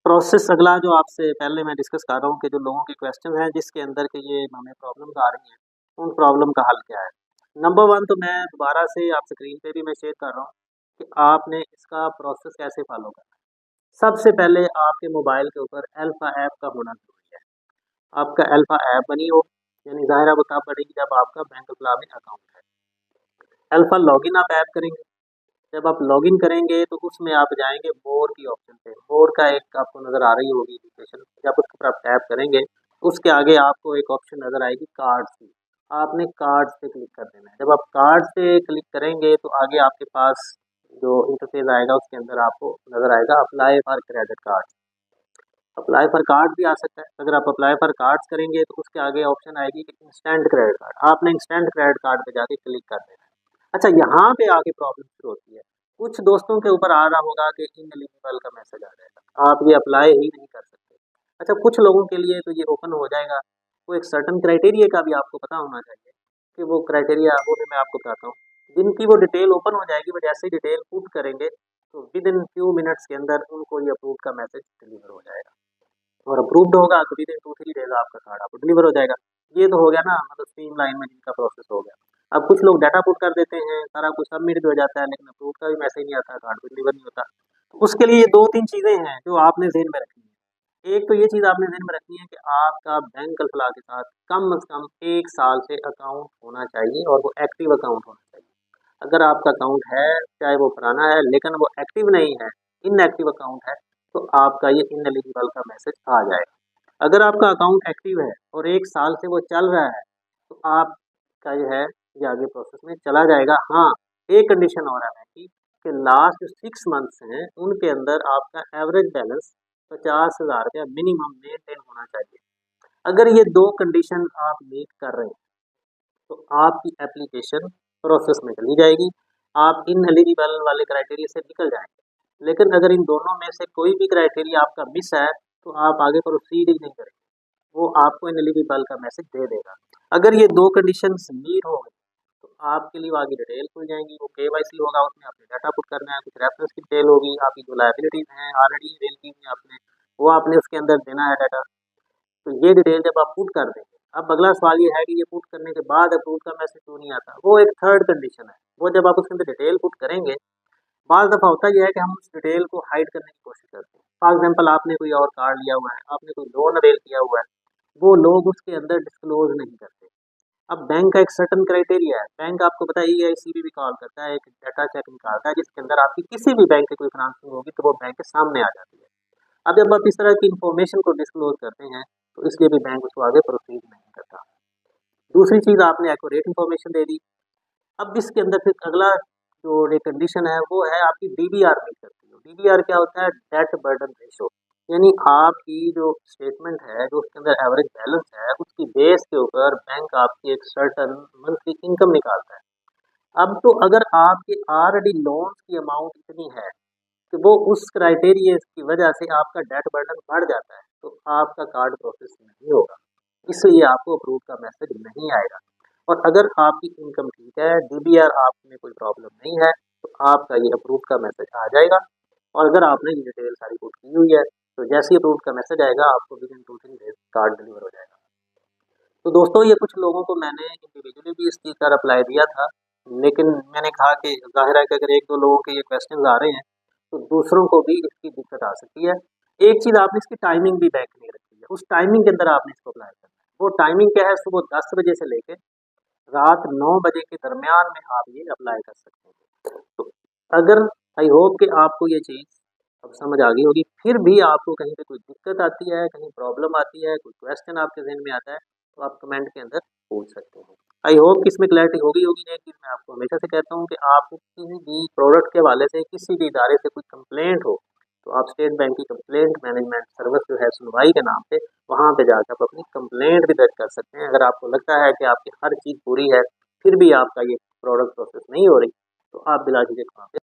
Process अगला जो आपसे पहले मैं डिस्कस कर रहा हूँ कि जो लोगों के क्वेश्चन हैं जिसके अंदर के ये हमें प्रॉब्लम्स आ रही हैं, उन प्रॉब्लम का हल क्या है। नंबर वन तो मैं दोबारा से आप स्क्रीन पे भी मैं शेयर कर रहा हूँ कि आपने इसका प्रोसेस कैसे फॉलो करना है। सबसे पहले आपके मोबाइल के ऊपर अल्फा ऐप का होना जरूरी है। आपका अल्फा ऐप बनी हो, यानी ज़ाहिर है वो तब बनेगी जब आपका बैंक ऑफ में अकाउंट है। अल्फा लॉगिन आप ऐप करेंगे। जब आप लॉगिन करेंगे तो उसमें आप जाएंगे मोर की ऑप्शन पे। मोर का एक आपको नज़र आ रही होगी एप्लीकेशन, जब उस पर आप टैप करेंगे उसके आगे आपको एक ऑप्शन नज़र आएगी कार्ड्स की। आपने कार्ड्स पे क्लिक कर देना है। जब आप कार्ड्स पे क्लिक करेंगे तो आगे आपके पास जो इंटरफेस आएगा उसके अंदर आपको नज़र आएगा apply for credit card. Apply for card भी आ सकता है। अगर आप अप्लाई फॉर कार्ड्स करेंगे तो उसके आगे ऑप्शन आएगी कि इंस्टेंट क्रेडिट कार्ड। आपने इंस्टेंट क्रेडिट कार्ड पे जाके क्लिक कर देना है। अच्छा, यहाँ पे आके प्रॉब्लम शुरू होती है। कुछ दोस्तों के ऊपर आ रहा होगा कि इनएलिजिबल का मैसेज आ जाएगा, आप ये अप्लाई ही नहीं कर सकते। अच्छा, कुछ लोगों के लिए तो ये ओपन हो जाएगा। वो एक सर्टन क्राइटेरिया का भी आपको पता होना चाहिए कि वो क्राइटेरिया वो भी मैं आपको बताता हूँ। जिनकी वो डिटेल ओपन हो जाएगी, वो जैसे ही डिटेल पुट करेंगे तो विद इन फ्यू मिनट्स के अंदर उनको ये अप्रूव का मैसेज डिलीवर हो जाएगा। और अप्रूव्ड होगा तो विद इन 2-3 डेज आपका कार्ड आपको डिलीवर हो जाएगा। ये तो हो गया ना, मतलब स्ट्रीमलाइन में जिनका प्रोसेस हो गया। अब कुछ लोग डाटा पुट कर देते हैं, सारा कुछ सबमिट भी हो जाता है, लेकिन अप्रूव का भी मैसेज नहीं आता, कार्ड भी डिलीवर नहीं होता। तो उसके लिए ये 2-3 चीज़ें हैं जो आपने ज़हन में रखनी है। एक तो ये चीज़ आपने ज़हन में रखनी है कि आपका बैंक अल्फला के साथ कम से कम 1 साल से अकाउंट होना चाहिए और वो एक्टिव अकाउंट होना चाहिए। अगर आपका अकाउंट है, चाहे वो पुराना है लेकिन वो एक्टिव नहीं है, इनएक्टिव अकाउंट है, तो आपका ये इनएलिजिबल का मैसेज आ जाएगा। अगर आपका अकाउंट एक्टिव है और 1 साल से वो चल रहा है तो आपका जो है ये आगे प्रोसेस में चला जाएगा। हाँ, एक कंडीशन और है कि लास्ट 6 मंथ्स हैं उनके अंदर आपका एवरेज बैलेंस 50,000 रुपया मिनिमम मेंटेन होना चाहिए। अगर ये 2 कंडीशन आप मीट कर रहे हैं तो आपकी एप्लीकेशन प्रोसेस में चली जाएगी, आप इन एलिजिबल वाले क्राइटेरिया से निकल जाएंगे। लेकिन अगर इन दोनों में से कोई भी क्राइटेरिया आपका मिस है तो आप आगे प्रोसीड ही नहीं करेंगे, वो आपको इन एलिजिबल का मैसेज दे देगा। अगर ये 2 कंडीशन मीट हो गई तो आपके लिए आगे डिटेल खुल जाएंगी। वो केवाईसी होगा, उसमें आपने डाटा पुट करना है, कुछ रेफरेंस की डिटेल होगी, आपकी जो लायबिलिटीज हैं ऑलरेडी रेल की में आपने वो आपने उसके अंदर देना है डाटा। तो ये डिटेल जब आप पुट कर देंगे, अब अगला सवाल ये है कि ये पुट करने के बाद अप्रूव का मैसेज क्यों नहीं आता। वो एक थर्ड कंडीशन है। वो जब आप उसके अंदर डिटेल पुट करेंगे, बाज़ दफ़ा होता यह है कि हम उस डिटेल को हाइड करने की कोशिश करते हैं। फॉर एग्जांपल आपने कोई और कार्ड लिया हुआ है, आपने कोई लोन अवेल किया हुआ है, वो लोग उसके अंदर डिस्क्लोज नहीं करते। अब बैंक का एक सर्टन क्राइटेरिया है। बैंक आपको पता है ईआईसीबी भी कॉल करता है, एक डाटा चेक निकालता है जिसके अंदर आपकी किसी भी बैंक की कोई फाइनेंसिंग होगी तो वो बैंक के सामने आ जाती है। अब जब आप इस तरह की इन्फॉर्मेशन को डिस्क्लोज करते हैं तो इसलिए भी बैंक उसको आगे प्रोसीड नहीं करता। दूसरी चीज़, आपने एक्यूरेट इन्फॉर्मेशन दे दी। अब इसके अंदर फिर अगला जो ये कंडीशन है वो है आपकी डीबीआर मीट करती है। डीबीआर क्या होता है? Debt burden ratio. यानी आपकी जो स्टेटमेंट है, जो उसके अंदर एवरेज बैलेंस है, उसकी बेस के ऊपर बैंक आपकी एक सर्टन मंथली इनकम निकालता है। अब तो अगर आपकी ऑलरेडी लोन की अमाउंट इतनी है कि वो उस क्राइटेरिया की वजह से आपका डेट बर्डन बढ़ जाता है तो आपका कार्ड प्रोसेस नहीं होगा, इसलिए आपको अप्रूव का मैसेज नहीं आएगा। और अगर आपकी इनकम ठीक है, डीबीआर आप में कोई प्रॉब्लम नहीं है, तो आपका ये अप्रूव का मैसेज आ जाएगा। और अगर आपने ये डिटेल सारी पुट की हुई है तो जैसे ही अप्रूव का मैसेज आएगा आपको with in 2-3 days card deliver हो जाएगा। तो दोस्तों, ये कुछ लोगों को मैंने इंडिविजुअली भी इस चीज़ का रिप्लाई दिया था, लेकिन मैंने कहा कि ज़ाहिर है कि अगर 1-2 लोगों के ये क्वेश्चन आ रहे हैं तो दूसरों को भी इसकी दिक्कत आ सकती है। एक चीज़, आपने इसकी टाइमिंग भी बैक नहीं रखी है। उस टाइमिंग के अंदर आपने इसको अप्लाई करना है। वो टाइमिंग क्या है? सुबह 10 बजे से लेके रात 9 बजे के दरमियान में आप ये अप्लाई कर सकते हैं। तो अगर आई होप कि आपको ये चीज़ अब समझ आ गई होगी। फिर भी आपको कहीं पे कोई दिक्कत आती है, कहीं प्रॉब्लम आती है, कोई क्वेश्चन आपके ज़हन में आता है तो आप कमेंट के अंदर पूछ सकते हैं। आई होप कि इसमें क्लैरिटी हो गई होगी। एक चीज़ मैं आपको हमेशा से कहता हूँ कि आपको किसी भी प्रोडक्ट के हवाले से किसी भी इदारे से कोई कंप्लेंट हो तो आप स्टेट बैंक की कंप्लेंट मैनेजमेंट सर्विस जो है सुनवाई के नाम पे, वहाँ पे जाकर आप अपनी कंप्लेंट भी दर्ज कर सकते हैं। अगर आपको लगता है कि आपकी हर चीज़ पूरी है फिर भी आपका ये प्रोडक्ट प्रोसेस नहीं हो रही तो आप बिला झिझक वहाँ पे